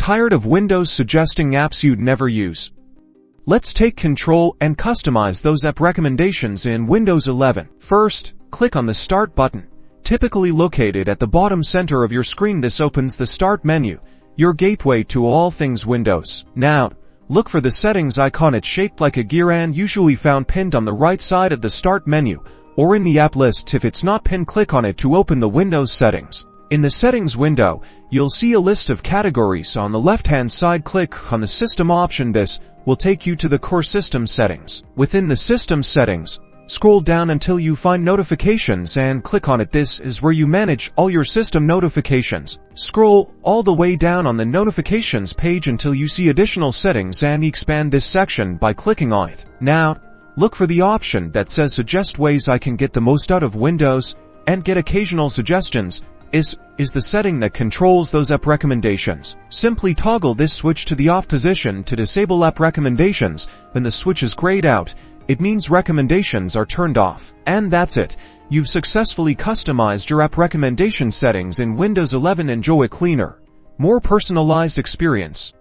Tired of Windows suggesting apps you'd never use? Let's take control and customize those app recommendations in Windows 11. First, click on the Start button, typically located at the bottom center of your screen. This opens the Start menu, your gateway to all things Windows. Now, look for the Settings icon. It's shaped like a gear and usually found pinned on the right side of the Start menu, or in the app list. If it's not pinned, click on it to open the Windows settings. In the Settings window, you'll see a list of categories. On the left-hand side, click on the System option. This will take you to the core system settings. Within the System settings, scroll down until you find Notifications and click on it. This is where you manage all your system notifications. Scroll all the way down on the Notifications page until you see Additional Settings and expand this section by clicking on it. Now, look for the option that says Suggest Ways I Can Get the Most Out of Windows and Get Occasional Suggestions. Is the setting that controls those app recommendations. Simply toggle this switch to the off position to disable app recommendations. When the switch is grayed out, it means recommendations are turned off. And that's it. You've successfully customized your app recommendation settings in Windows 11. Enjoy a cleaner, more personalized experience.